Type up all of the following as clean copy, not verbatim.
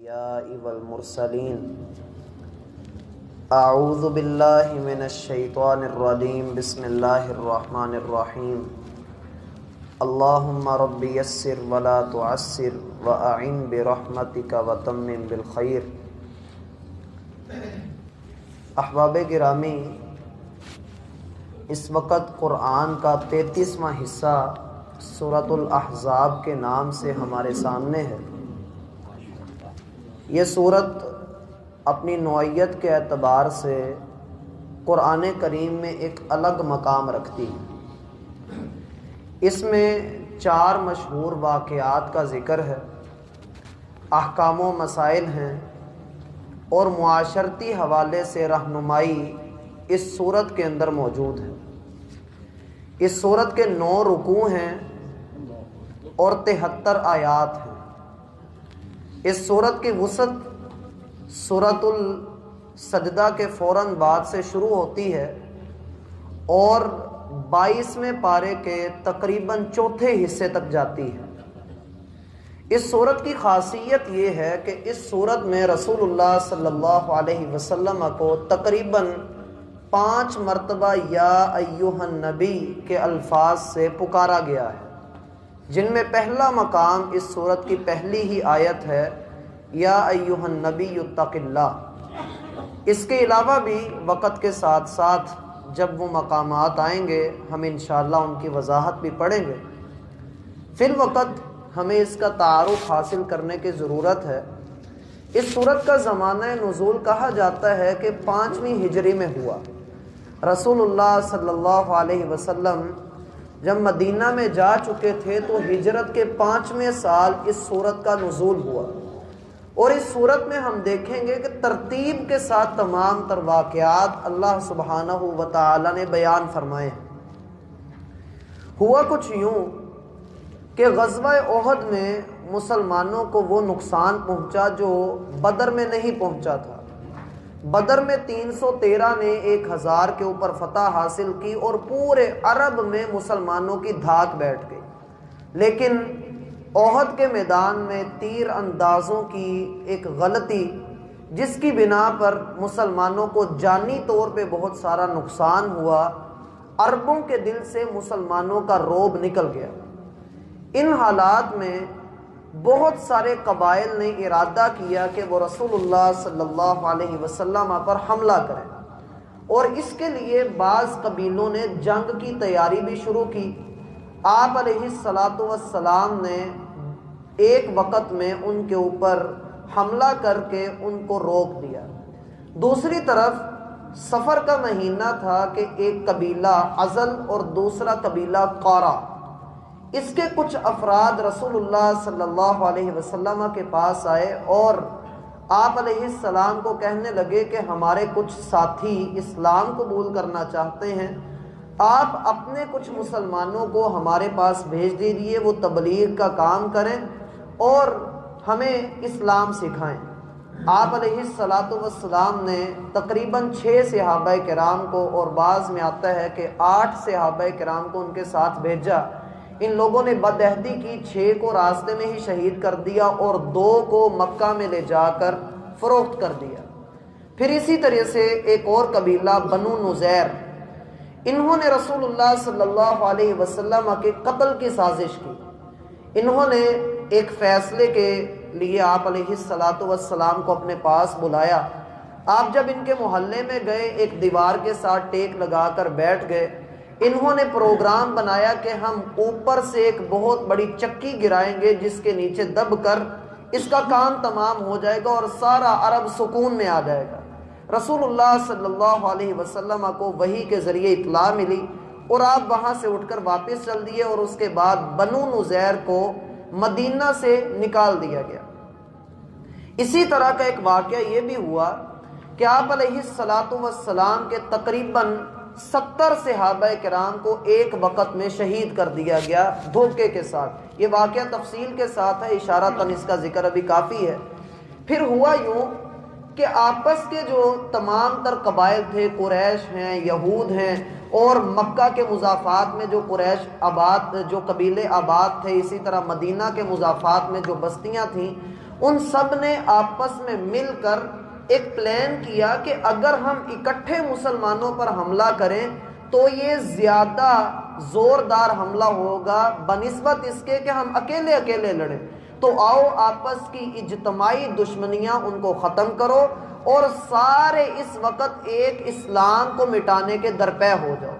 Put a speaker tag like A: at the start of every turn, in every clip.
A: الأنبياء والمرسلين أعوذ بالله من الشيطان الرجيم بسم الله الرحمن الرحيم اللهم رب يسر ولا تعسر وأعن برحمتك وتمم بالخير۔ احباب گرامی، اس وقت قرآن کا 33واں حصہ سورۃ الاحزاب کے نام سے ہمارے سامنے ہے۔ یہ سورت اپنی نوعیت کے اعتبار سے قرآن کریم میں ایک الگ مقام رکھتی ہے۔ اس میں 4 مشہور واقعات کا ذکر ہے، احکام و مسائل ہیں، اور معاشرتی حوالے سے رہنمائی اس سورت کے اندر موجود ہے۔ اس سورت کے 9 رکوع ہیں اور 73 آیات ہیں۔ اس سورت کی وسعت سورۃ السجدہ کے فوراً بعد سے شروع ہوتی ہے اور 22ویں پارے کے تقریباً چوتھے حصے تک جاتی ہے۔ اس سورت کی خاصیت یہ ہے کہ اس سورت میں رسول اللہ صلی اللہ علیہ وسلم کو تقریباً 5 مرتبہ یا ایھا النبی کے الفاظ سے پکارا گیا ہے، جن میں پہلا مقام اس سورت کی پہلی ہی آیت ہے، یا ایھا النبی اتق اللہ۔ اس کے علاوہ بھی وقت کے ساتھ ساتھ جب وہ مقامات آئیں گے ہم انشاءاللہ ان کی وضاحت بھی پڑھیں گے۔ فی الوقت ہمیں اس کا تعارف حاصل کرنے کی ضرورت ہے۔ اس سورت کا زمانہ نزول کہا جاتا ہے کہ 5ویں ہجری میں ہوا۔ رسول اللہ صلی اللہ علیہ وسلم جب مدینہ میں جا چکے تھے تو ہجرت کے 5ویں سال اس سورت کا نزول ہوا، اور اس سورت میں ہم دیکھیں گے کہ ترتیب کے ساتھ تمام تر واقعات اللہ سبحانہ و تعالی نے بیان فرمائے ہیں۔ ہوا کچھ یوں کہ غزوہ احد میں مسلمانوں کو وہ نقصان پہنچا جو بدر میں نہیں پہنچا تھا۔ بدر میں 313 نے 1000 کے اوپر فتح حاصل کی اور پورے عرب میں مسلمانوں کی دھاک بیٹھ گئی، لیکن احد کے میدان میں تیر اندازوں کی ایک غلطی، جس کی بنا پر مسلمانوں کو جانی طور پہ بہت سارا نقصان ہوا، عربوں کے دل سے مسلمانوں کا رعب نکل گیا۔ ان حالات میں بہت سارے قبائل نے ارادہ کیا کہ وہ رسول اللہ صلی اللہ علیہ وسلم پر حملہ کریں، اور اس کے لیے بعض قبیلوں نے جنگ کی تیاری بھی شروع کی۔ آپ علیہ السلام نے ایک وقت میں ان کے اوپر حملہ کر کے ان کو روک دیا۔ دوسری طرف سفر کا مہینہ تھا کہ ایک قبیلہ عزل اور دوسرا قبیلہ قورا، اس کے کچھ افراد رسول اللہ صلی اللہ علیہ وسلم کے پاس آئے اور آپ علیہ السلام کو کہنے لگے کہ ہمارے کچھ ساتھی اسلام قبول کرنا چاہتے ہیں، آپ اپنے کچھ مسلمانوں کو ہمارے پاس بھیج دیجیے، وہ تبلیغ کا کام کریں اور ہمیں اسلام سکھائیں۔ آپ علیہ السلام نے تقریباً 6 صحابہ کرام کو، اور بعض میں آتا ہے کہ 8 صحابہ کرام کو ان کے ساتھ بھیجا۔ ان لوگوں نے بدعہدی کی، 6 کو راستے میں ہی شہید کر دیا اور 2 کو مکہ میں لے جا کر فروخت کر دیا۔ پھر اسی طرح سے ایک اور قبیلہ بنو نذیر، انہوں نے رسول اللہ صلی اللہ علیہ وسلم کے قتل کی سازش کی۔ انہوں نے ایک فیصلے کے لیے آپ علیہ السلام کو اپنے پاس بلایا۔ آپ جب ان کے محلے میں گئے، ایک دیوار کے ساتھ ٹیک لگا کر بیٹھ گئے۔ انہوں نے پروگرام بنایا کہ ہم اوپر سے ایک بہت بڑی چکی گرائیں گے جس کے نیچے دب کر اس کا کام تمام ہو جائے گا اور سارا عرب سکون میں آ جائے گا۔ رسول اللہ صلی اللہ علیہ وسلم کو وحی کے ذریعے اطلاع ملی اور آپ وہاں سے اٹھ کر واپس چل دیے، اور اس کے بعد بنو نذیر کو مدینہ سے نکال دیا گیا۔ اسی طرح کا ایک واقعہ یہ بھی ہوا کہ آپ علیہ السلام کے تقریباً 70 صحابہ کرام کو ایک وقت میں شہید کر دیا گیا دھوکے کے ساتھ۔ یہ واقعہ تفصیل کے ساتھ ہے، اشارتاً اس کا ذکر ابھی کافی ہے۔ پھر ہوا یوں کہ آپس کے جو تمام تر قبائل تھے، قریش ہیں، یہود ہیں، اور مکہ کے مضافات میں جو قریش آباد، جو قبیلے آباد تھے، اسی طرح مدینہ کے مضافات میں جو بستیاں تھیں، ان سب نے آپس میں مل کر ایک پلان کیا کہ اگر ہم اکٹھے مسلمانوں پر حملہ کریں تو یہ زیادہ زوردار حملہ ہوگا بنسبت اس کے کہ ہم اکیلے اکیلے لڑیں۔ تو آؤ آپس کی اجتماعی دشمنیاں ان کو ختم کرو اور سارے اس وقت ایک اسلام کو مٹانے کے درپے ہو جاؤ۔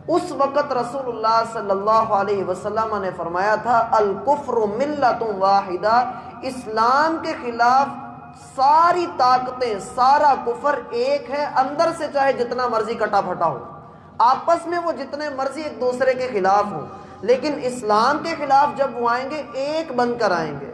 A: اس وقت رسول اللہ صلی اللہ علیہ وسلم نے فرمایا تھا الکفر ملت واحدہ، اسلام کے خلاف ساری طاقتیں، سارا کفر ایک ہے، اندر سے چاہے جتنا مرضی کٹا پھٹا ہو، آپس میں وہ جتنے مرضی ایک دوسرے کے خلاف ہوں، لیکن اسلام کے خلاف جب وہ آئیں گے ایک بن کر آئیں گے۔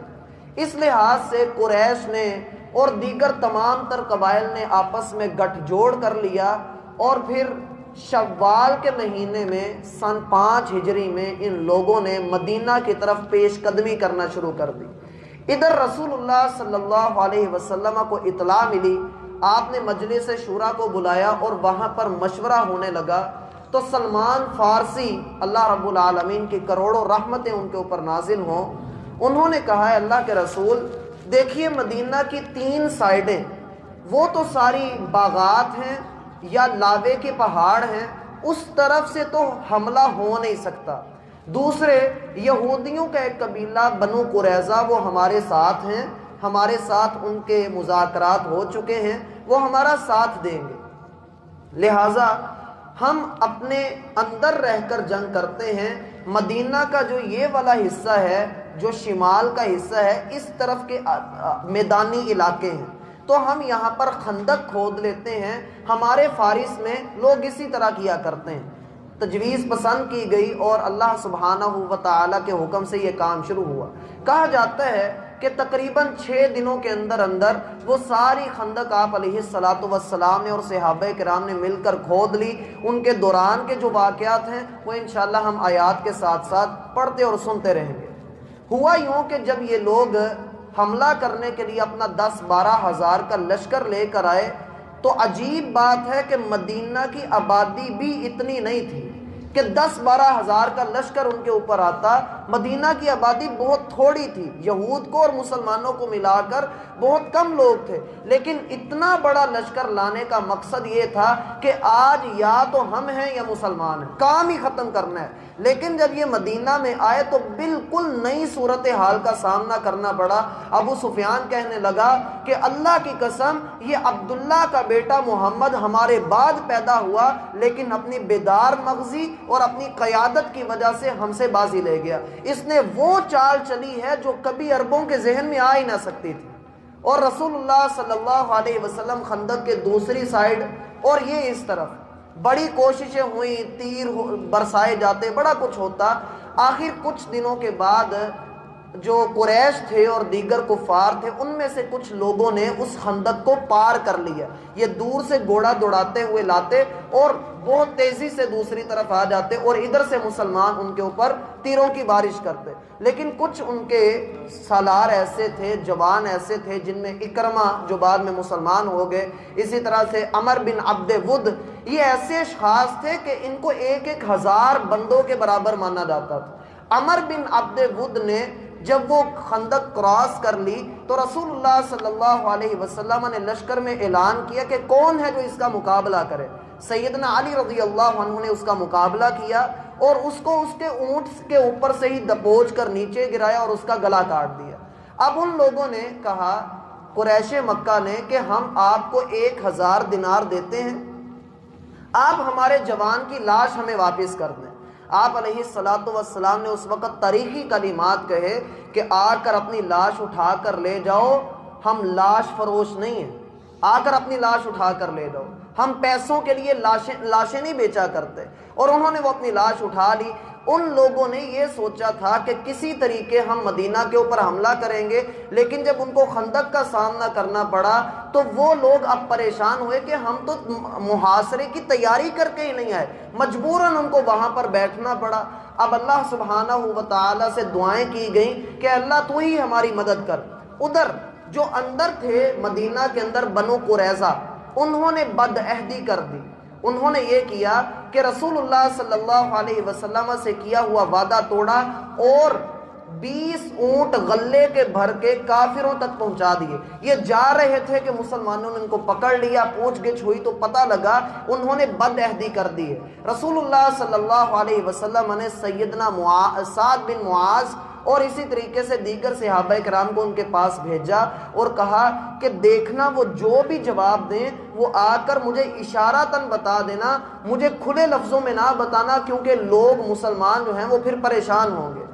A: اس لحاظ سے قریش نے اور دیگر تمام تر قبائل نے آپس میں گٹھ جوڑ کر لیا، اور پھر شوال کے مہینے میں سن 5 ہجری میں ان لوگوں نے مدینہ کی طرف پیش قدمی کرنا شروع کر دی۔ ادھر رسول اللہ صلی اللہ علیہ وسلم کو اطلاع ملی، آپ نے مجلس شورا کو بلایا اور وہاں پر مشورہ ہونے لگا۔ تو سلمان فارسی، اللہ رب العالمین کی کروڑوں رحمتیں ان کے اوپر نازل ہوں، انہوں نے کہا ہے اللہ کے رسول دیکھیے مدینہ کی 3 سائڈیں وہ تو ساری باغات ہیں یا لاوے کے پہاڑ ہیں، اس طرف سے تو حملہ ہو نہیں سکتا۔ دوسرے یہودیوں کا ایک قبیلہ بنو قریظہ وہ ہمارے ساتھ ہیں، ہمارے ساتھ ان کے مذاکرات ہو چکے ہیں، وہ ہمارا ساتھ دیں گے، لہٰذا ہم اپنے اندر رہ کر جنگ کرتے ہیں۔ مدینہ کا جو یہ والا حصہ ہے، جو شمال کا حصہ ہے، اس طرف کے میدانی علاقے ہیں، تو ہم یہاں پر خندق کھود لیتے ہیں۔ ہمارے فارس میں لوگ اسی طرح کیا کرتے ہیں۔ تجویز پسند کی گئی اور اللہ سبحانہ و تعالیٰ کے حکم سے یہ کام شروع ہوا۔ کہا جاتا ہے کہ تقریباً 6 دنوں کے اندر اندر وہ ساری خندق آپ علیہ الصلاۃ والسلام نے اور صحابہ کرام نے مل کر کھود لی۔ ان کے دوران کے جو واقعات ہیں وہ انشاءاللہ ہم آیات کے ساتھ ساتھ پڑھتے اور سنتے رہیں گے۔ ہوا یوں کہ جب یہ لوگ حملہ کرنے کے لیے اپنا 10-12 ہزار کا لشکر لے کر آئے تو عجیب بات ہے کہ مدینہ کی آبادی بھی اتنی نہیں تھی کہ 10-12 ہزار کا لشکر ان کے اوپر آتا۔ مدینہ کی آبادی بہت تھوڑی تھی، یہود کو اور مسلمانوں کو ملا کر بہت کم لوگ تھے، لیکن اتنا بڑا لشکر لانے کا مقصد یہ تھا کہ آج یا تو ہم ہیں یا مسلمان ہیں، کام ہی ختم کرنا ہے۔ لیکن جب یہ مدینہ میں آئے تو بالکل نئی صورتحال کا سامنا کرنا پڑا۔ ابو سفیان کہنے لگا کہ اللہ کی قسم یہ عبداللہ کا بیٹا محمد ہمارے بعد پیدا ہوا، لیکن اپنی بیدار مغزی اور اپنی قیادت کی وجہ سے ہم سے بازی لے گیا۔ اس نے وہ چال چلی ہے جو کبھی عربوں کے ذہن میں آ ہی نہ سکتی تھی۔ اور رسول اللہ صلی اللہ علیہ وسلم خندق کے دوسری سائڈ اور یہ اس طرف بڑی کوششیں ہوئیں، تیر برسائے جاتے، بڑا کچھ ہوتا۔ آخر کچھ دنوں کے بعد جو قریش تھے اور دیگر کفار تھے ان میں سے کچھ لوگوں نے اس خندق کو پار کر لیا۔ یہ دور سے گھوڑا دوڑاتے ہوئے لاتے اور بہت تیزی سے دوسری طرف آ جاتے اور ادھر سے مسلمان ان کے اوپر تیروں کی بارش کرتے۔ لیکن کچھ ان کے سالار ایسے تھے، جوان ایسے تھے، جن میں اکرمہ جو بعد میں مسلمان ہو گئے، اسی طرح سے عمر بن عبد ود، یہ ایسے اشخاص تھے کہ ان کو 1,000 بندوں کے برابر مانا جاتا تھا۔ عمر بن عبد ود نے جب وہ خندق کراس کر لی تو رسول اللہ صلی اللہ علیہ وسلم نے لشکر میں اعلان کیا کہ کون ہے جو اس کا مقابلہ کرے۔ سیدنا علی رضی اللہ عنہ نے اس کا مقابلہ کیا اور اس کو اس کے اونٹ کے اوپر سے ہی دبوچ کر نیچے گرایا اور اس کا گلا کاٹ دیا۔ اب ان لوگوں نے کہا، قریش مکہ نے، کہ ہم آپ کو 1,000 دینار دیتے ہیں، آپ ہمارے جوان کی لاش ہمیں واپس کر دیں۔ آپ علیہ الصلاۃ والسلام نے اس وقت تاریخی کلمات کہے کہ آ کر اپنی لاش اٹھا کر لے جاؤ، ہم لاش فروش نہیں ہیں، آ کر اپنی لاش اٹھا کر لے جاؤ، ہم پیسوں کے لیے لاشیں نہیں بیچا کرتے۔ اور انہوں نے وہ اپنی لاش اٹھا لی۔ ان لوگوں نے یہ سوچا تھا کہ کسی طریقے ہم مدینہ کے اوپر حملہ کریں گے، لیکن جب ان کو خندق کا سامنا کرنا پڑا تو وہ لوگ اب پریشان ہوئے کہ ہم تو محاصرے کی تیاری کر کے ہی نہیں آئے، مجبوراً ان کو وہاں پر بیٹھنا پڑا۔ اب اللہ سبحانہ و تعالیٰ سے دعائیں کی گئیں کہ اللہ تو ہی ہماری مدد کر۔ ادھر جو اندر تھے مدینہ کے اندر بنو قریظہ، انہوں نے بد عہدی کر دی۔ انہوں نے یہ کیا کہ رسول اللہ صلی اللہ علیہ وسلم سے کیا ہوا وعدہ توڑا اور 20 اونٹ غلے کے بھر کے کافروں تک پہنچا دیے. یہ جا رہے تھے کہ مسلمانوں نے ان کو پکڑ لیا, پوچھ گچھ ہوئی تو پتہ لگا انہوں نے بد عہدی کر دی ہے. رسول اللہ صلی اللہ علیہ وسلم نے سیدنا سعد بن معاذ اور اسی طریقے سے دیگر صحابہ کرام کو ان کے پاس بھیجا اور کہا کہ دیکھنا وہ جو بھی جواب دیں وہ آ کر مجھے اشارتاً بتا دینا, مجھے کھلے لفظوں میں نہ بتانا, کیونکہ لوگ مسلمان جو ہیں وہ پھر پریشان ہوں گے.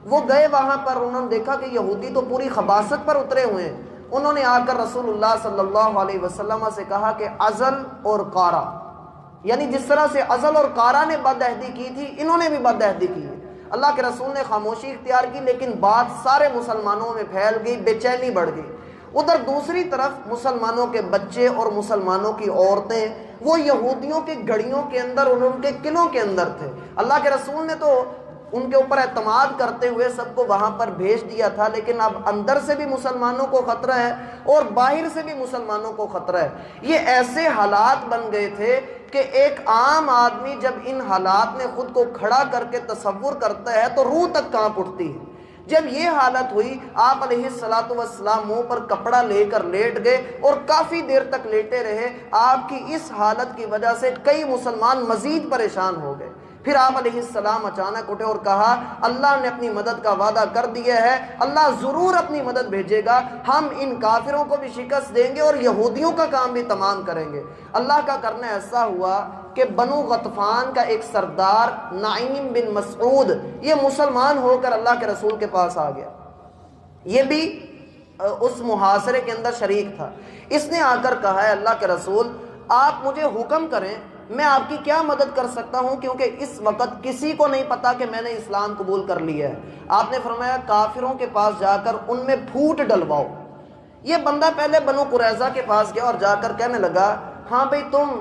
A: وہ گئے وہاں پر, انہوں نے دیکھا کہ یہودی تو پوری خباثت پر اترے ہوئے ہیں. انہوں نے آ کر رسول اللہ صلی اللہ علیہ وسلم سے کہا کہ ازل اور قارا, یعنی جس طرح سے ازل اور قارا نے بد عہدی کی تھی انہوں نے بھی بد عہدی کی ہے. اللہ کے رسول نے خاموشی اختیار کی, لیکن بات سارے مسلمانوں میں پھیل گئی, بے چینی بڑھ گئی. ادھر دوسری طرف مسلمانوں کے بچے اور مسلمانوں کی عورتیں وہ یہودیوں کی گھڑیوں کے اندر اور ان کے قلعوں کے اندر تھے. اللہ کے رسول نے تو ان کے اوپر اعتماد کرتے ہوئے سب کو وہاں پر بھیج دیا تھا, لیکن اب اندر سے بھی مسلمانوں کو خطرہ ہے اور باہر سے بھی مسلمانوں کو خطرہ ہے. یہ ایسے حالات بن گئے تھے کہ ایک عام آدمی جب ان حالات میں خود کو کھڑا کر کے تصور کرتا ہے تو روح تک کانپ اٹھتی ہے. جب یہ حالت ہوئی آپ علیہ الصلوۃ والسلام منہ پر کپڑا لے کر لیٹ گئے اور کافی دیر تک لیٹے رہے. آپ کی اس حالت کی وجہ سے کئی مسلمان مزید پریشان ہو گئے. پھر آپ علیہ السلام اچانک اٹھے اور کہا اللہ نے اپنی مدد کا وعدہ کر دیا ہے, اللہ ضرور اپنی مدد بھیجے گا, ہم ان کافروں کو بھی شکست دیں گے اور یہودیوں کا کام بھی تمام کریں گے. اللہ کا کرنا ایسا ہوا کہ بنو غطفان کا ایک سردار نعیم بن مسعود یہ مسلمان ہو کر اللہ کے رسول کے پاس آ گیا. یہ بھی اس محاصرے کے اندر شریک تھا. اس نے آ کر کہا ہے اللہ کے رسول آپ مجھے حکم کریں میں آپ کی کیا مدد کر سکتا ہوں, کیونکہ اس وقت کسی کو نہیں پتا کہ میں نے اسلام قبول کر لیا ہے. آپ نے فرمایا کافروں کے پاس جا کر ان میں پھوٹ ڈلواؤ. یہ بندہ پہلے بنو قریظہ کے پاس گیا اور جا کر کہنے لگا ہاں بھئی تم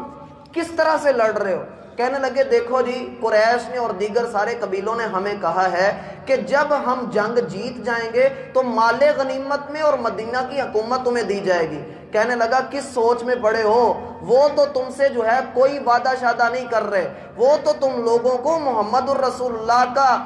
A: کس طرح سے لڑ رہے ہو. کہنے لگے دیکھو جی قریش نے اور دیگر سارے قبیلوں نے ہمیں کہا ہے کہ جب ہم جنگ جیت جائیں گے تو مال غنیمت میں اور مدینہ کی حکومت تمہیں دی جائے گی. کہنے لگا کس سوچ میں پڑے ہو, وہ تو تم سے جو ہے کوئی وعدہ شادہ نہیں کر رہے, وہ تو تم لوگوں کو محمد الرسول اللہ کا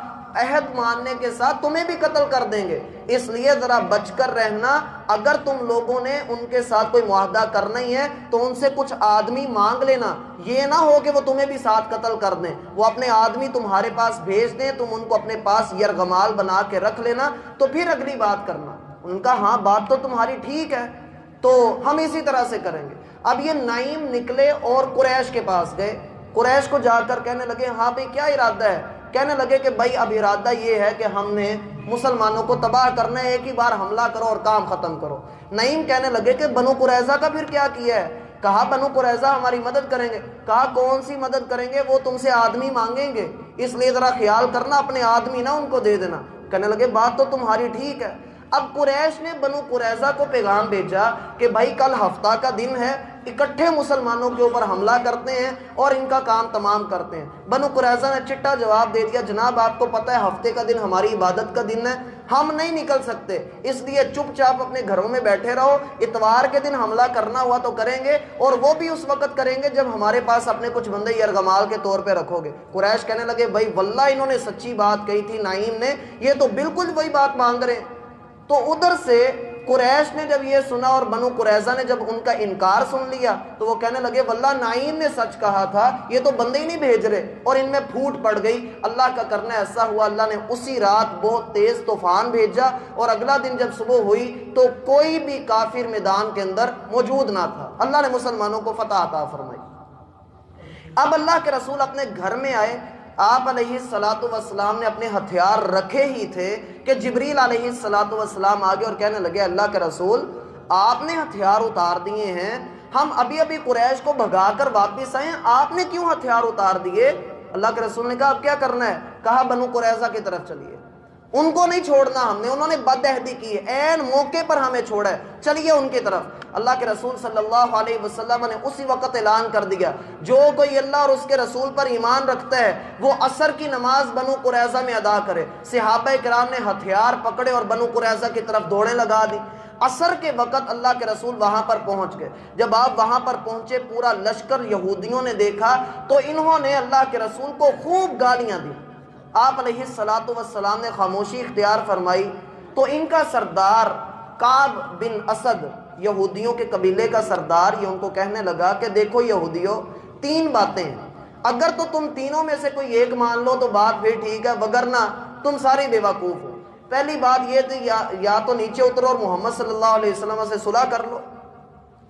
A: عہد ماننے کے ساتھ تمہیں بھی قتل کر دیں گے. اس لیے ذرا بچ کر رہنا, اگر تم لوگوں نے ان کے ساتھ کوئی معاہدہ کرنا ہی ہے تو ان سے کچھ آدمی مانگ لینا, یہ نہ ہو کہ وہ تمہیں بھی ساتھ قتل کر دیں. وہ اپنے آدمی تمہارے پاس بھیج دیں, تم ان کو اپنے پاس یرغمال بنا کے رکھ لینا, تو پھر اگلی بات کرنا. ان کا ہاں بات تو تمہاری ٹھیک ہے, تو ہم اسی طرح سے کریں گے. اب یہ نعیم نکلے اور قریش کے پاس گئے. قریش کو جا کر کہنے لگے ہاں بھئی کیا ارادہ ہے. کہنے لگے کہ بھائی اب ارادہ یہ ہے کہ ہم نے مسلمانوں کو تباہ کرنا ہے, ایک ہی بار حملہ کرو اور کام ختم کرو. نعیم کہنے لگے کہ بنو قریظہ کا پھر کیا کیا ہے. کہا بنو قریظہ ہماری مدد کریں گے. کہا کون سی مدد کریں گے, وہ تم سے آدمی مانگیں گے, اس لیے ذرا خیال کرنا اپنے آدمی نہ ان کو دے دینا. کہنے لگے بات تو تمہاری ٹھیک ہے. اب قریش نے بنو قریظہ کو پیغام بھیجا کہ بھائی کل ہفتہ کا دن ہے, اکٹھے مسلمانوں کے اوپر حملہ کرتے ہیں اور ان کا کام تمام کرتے ہیں. بنو قریظہ نے چٹا جواب دے دیا جناب آپ کو پتہ ہے ہفتے کا دن ہماری عبادت کا دن ہے, ہم نہیں نکل سکتے, اس لیے چپ چاپ اپنے گھروں میں بیٹھے رہو, اتوار کے دن حملہ کرنا ہوا تو کریں گے اور وہ بھی اس وقت کریں گے جب ہمارے پاس اپنے کچھ بندے یرغمال کے طور پہ رکھو گے. قریش کہنے لگے بھائی واللہ انہوں نے سچی بات کہی تھی نعیم نے, یہ تو بالکل وہی بات مانگ رہے ہیں. تو ادھر سے قریش نے جب یہ سنا اور بنو قریظہ نے جب ان کا انکار سن لیا تو وہ کہنے لگے واللہ نعیم نے سچ کہا تھا, یہ تو بندے ہی نہیں بھیج رہے, اور ان میں پھوٹ پڑ گئی. اللہ کا کرنا ایسا ہوا اللہ نے اسی رات بہت تیز طوفان بھیجا اور اگلا دن جب صبح ہوئی تو کوئی بھی کافر میدان کے اندر موجود نہ تھا. اللہ نے مسلمانوں کو فتح عطا فرمائی. اب اللہ کے رسول اپنے گھر میں آئے. آپ علیہ الصلوۃ والسلام نے اپنے ہتھیار رکھے ہی تھے کہ جبریل علیہ الصلوۃ والسلام آگے اور کہنے لگے اللہ کے رسول آپ نے ہتھیار اتار دیے ہیں, ہم ابھی ابھی قریش کو بھگا کر واپس آئے, آپ نے کیوں ہتھیار اتار دیے. اللہ کے رسول نے کہا اب کیا کرنا ہے. کہا بنو قریظہ کی طرف چلیے, ان کو نہیں چھوڑنا ہم نے, انہوں نے بد عہدی کی ہے, عین موقع پر ہمیں چھوڑا ہے, چلیے ان کی طرف. اللہ کے رسول صلی اللہ علیہ وسلم نے اسی وقت اعلان کر دیا جو کوئی اللہ اور اس کے رسول پر ایمان رکھتا ہے وہ عصر کی نماز بنو قریظہ میں ادا کرے. صحابہ کرام نے ہتھیار پکڑے اور بنو قریظہ کی طرف دوڑیں لگا دی. عصر کے وقت اللہ کے رسول وہاں پر پہنچ گئے. جب آپ وہاں پر پہنچے پورا لشکر یہودیوں نے دیکھا تو انہوں نے اللہ کے رسول کو خوب گالیاں دی. آپ علیہ الصلوۃ والسلام نے خاموشی اختیار فرمائی تو ان کا سردار کعب بن اسد، یہودیوں کے قبیلے کا سردار، یہ ان کو کہنے لگا کہ دیکھو یہودیوں، تین باتیں ہیں، اگر تو تم تینوں میں سے کوئی ایک مان لو تو بات پھر ٹھیک ہے، وگرنہ تم سارے بے وقوف ہو۔ پہلی بات یہ تھی یا تو نیچے اترو اور محمد صلی اللہ علیہ وسلم سے صلح کر لو،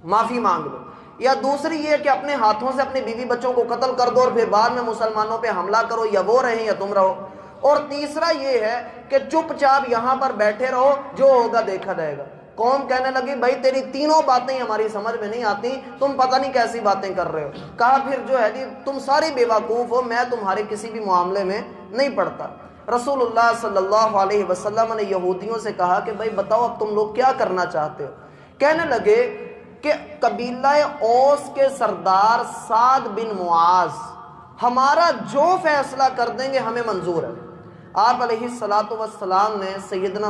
A: معافی مانگ لو، یا دوسری یہ کہ اپنے ہاتھوں سے اپنے بیوی بچوں کو قتل کر دو اور پھر بعد میں مسلمانوں پہ حملہ کرو، یا وہ رہیں یا تم رہو، اور تیسرا یہ ہے کہ چپ چاپ یہاں پر بیٹھے رہو، جو ہوگا دیکھا جائے گا۔ قوم کہنے لگی بھائی تیری تینوں باتیں ہماری سمجھ میں نہیں آتی، تم پتہ نہیں کیسی باتیں کر رہے ہو۔ کہا پھر جو ہے جی تم سارے بے وقوف ہو، میں تمہارے کسی بھی معاملے میں نہیں پڑتا۔ رسول اللہ صلی اللہ علیہ وسلم نے یہودیوں سے کہا کہ بھائی بتاؤ اب تم لوگ کیا کرنا چاہتے ہو؟ کہنے لگے کہ قبیلہ اوس کے سردار سعد بن معاذ ہمارا جو فیصلہ کر دیں گے ہمیں منظور ہے۔ آپ علیہ الصلوۃ والسلام نے سیدنا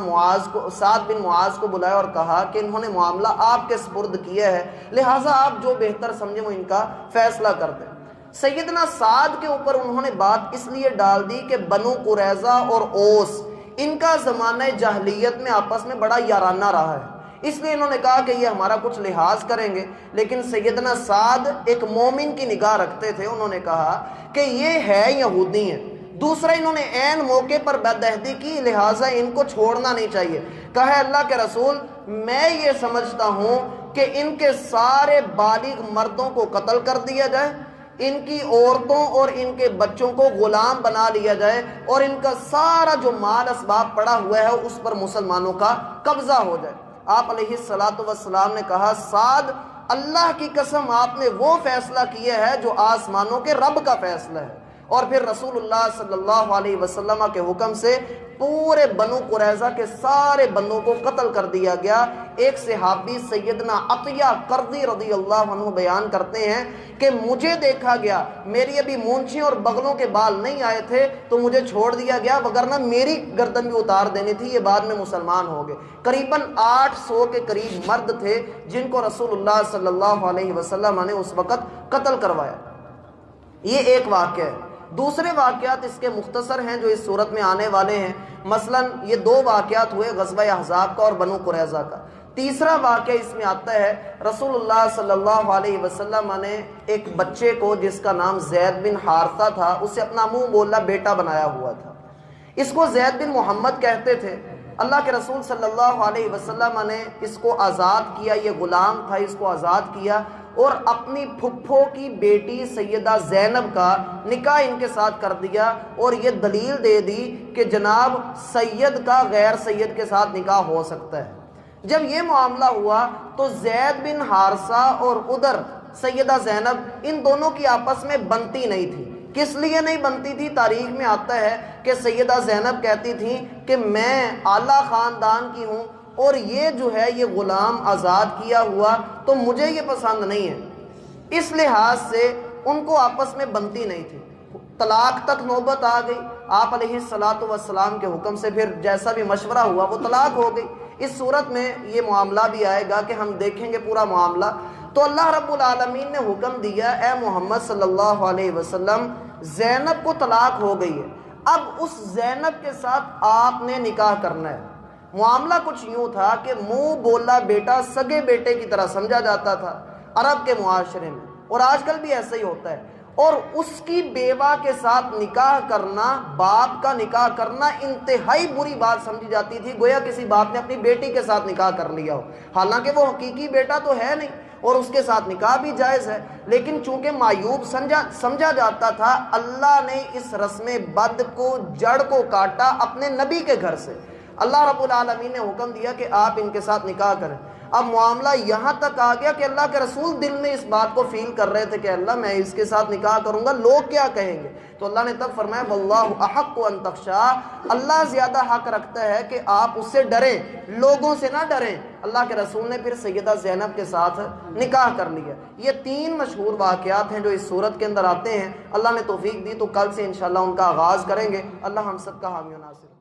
A: سعد بن معاذ کو بلایا اور کہا کہ انہوں نے معاملہ آپ کے سپرد کیا ہے، لہٰذا آپ جو بہتر سمجھیں وہ ان کا فیصلہ کر دیں۔ سیدنا سعد کے اوپر انہوں نے بات اس لیے ڈال دی کہ بنو قریظہ اور اوس ان کا زمانہ جاہلیت میں آپس میں بڑا یارانہ رہا ہے، اس لیے انہوں نے کہا کہ یہ ہمارا کچھ لحاظ کریں گے۔ لیکن سیدنا سعد ایک مومن کی نگاہ رکھتے تھے، انہوں نے کہا کہ یہ ہے یہودی ہیں۔ دوسرا انہوں نے عین موقع پر بدعہدی کی، لہٰذا ان کو چھوڑنا نہیں چاہیے۔ کہا اللہ کے رسول میں یہ سمجھتا ہوں کہ ان کے سارے بالغ مردوں کو قتل کر دیا جائے، ان کی عورتوں اور ان کے بچوں کو غلام بنا لیا جائے، اور ان کا سارا جو مال اسباب پڑا ہوا ہے اس پر مسلمانوں کا قبضہ ہو جائے۔ آپ علیہ الصلوۃ والسلام نے کہا سعد اللہ کی قسم آپ نے وہ فیصلہ کیا ہے جو آسمانوں کے رب کا فیصلہ ہے۔ اور پھر رسول اللہ صلی اللہ علیہ وسلم کے حکم سے پورے بنو قریظہ کے سارے بندوں کو قتل کر دیا گیا۔ ایک صحابی سیدنا عطیہ قرظی رضی اللہ عنہ بیان کرتے ہیں کہ مجھے دیکھا گیا، میری ابھی مونچھیں اور بغلوں کے بال نہیں آئے تھے تو مجھے چھوڑ دیا گیا، وگرنہ میری گردن بھی اتار دینی تھی، یہ بعد میں مسلمان ہو گئے۔ قریباً 800 کے قریب مرد تھے جن کو رسول اللہ صلی اللہ علیہ وسلم نے اس وقت قتل کروایا۔ یہ ایک واقعہ ہے۔ دوسرے واقعات اس کے مختصر ہیں جو اس صورت میں آنے والے ہیں، مثلاً یہ 2 واقعات ہوئے غزوہ احزاب کا اور بنو قریظہ کا۔ تیسرا واقعہ اس میں آتا ہے رسول اللہ صلی اللہ علیہ وسلم نے ایک بچے کو جس کا نام زید بن حارثہ تھا، اسے اپنا منہ بولا بیٹا بنایا ہوا تھا، اس کو زید بن محمد کہتے تھے۔ اللہ کے رسول صلی اللہ علیہ وسلم نے اس کو آزاد کیا، یہ غلام تھا، اس کو آزاد کیا اور اپنی پھپھو کی بیٹی سیدہ زینب کا نکاح ان کے ساتھ کر دیا، اور یہ دلیل دے دی کہ جناب سید کا غیر سید کے ساتھ نکاح ہو سکتا ہے۔ جب یہ معاملہ ہوا تو زید بن حارثہ اور ادھر سیدہ زینب ان دونوں کی آپس میں بنتی نہیں تھی۔ کس لیے نہیں بنتی تھی؟ تاریخ میں آتا ہے کہ سیدہ زینب کہتی تھی کہ میں اعلیٰ خاندان کی ہوں اور یہ جو ہے یہ غلام آزاد کیا ہوا تو مجھے یہ پسند نہیں ہے، اس لحاظ سے ان کو آپس میں بنتی نہیں تھی۔ طلاق تک نوبت آ گئی، آپ علیہ الصلوۃ والسلام کے حکم سے پھر جیسا بھی مشورہ ہوا وہ طلاق ہو گئی۔ اس صورت میں یہ معاملہ بھی آئے گا کہ ہم دیکھیں گے پورا معاملہ۔ تو اللہ رب العالمین نے حکم دیا اے محمد صلی اللہ علیہ وسلم زینب کو طلاق ہو گئی ہے، اب اس زینب کے ساتھ آپ نے نکاح کرنا ہے۔ معاملہ کچھ یوں تھا کہ منہ بولا بیٹا سگے بیٹے کی طرح سمجھا جاتا تھا عرب کے معاشرے میں، اور آج کل بھی ایسا ہی ہوتا ہے، اور اس کی بیوہ کے ساتھ نکاح کرنا، باپ کا نکاح کرنا انتہائی بری بات سمجھی جاتی تھی، گویا کسی باپ نے اپنی بیٹی کے ساتھ نکاح کر لیا ہو، حالانکہ وہ حقیقی بیٹا تو ہے نہیں اور اس کے ساتھ نکاح بھی جائز ہے، لیکن چونکہ معیوب سمجھا جاتا تھا، اللہ نے اس رسم بد کو جڑ کو کاٹا اپنے نبی کے گھر سے۔ اللہ رب العالمین نے حکم دیا کہ آپ ان کے ساتھ نکاح کریں۔ اب معاملہ یہاں تک آ گیا کہ اللہ کے رسول دل میں اس بات کو فیل کر رہے تھے کہ اللہ میں اس کے ساتھ نکاح کروں گا، لوگ کیا کہیں گے؟ تو اللہ نے تب فرمایا واللہ احق ان تخشا، اللہ زیادہ حق رکھتا ہے کہ آپ اس سے ڈریں، لوگوں سے نہ ڈریں۔ اللہ کے رسول نے پھر سیدہ زینب کے ساتھ نکاح کر لیا۔ یہ 3 مشہور واقعات ہیں جو اس صورت کے اندر آتے ہیں۔ اللہ نے توفیق دی تو کل سے انشاءاللہ ان کا آغاز کریں گے۔ اللہ ہم سب کا حامی و ناصر۔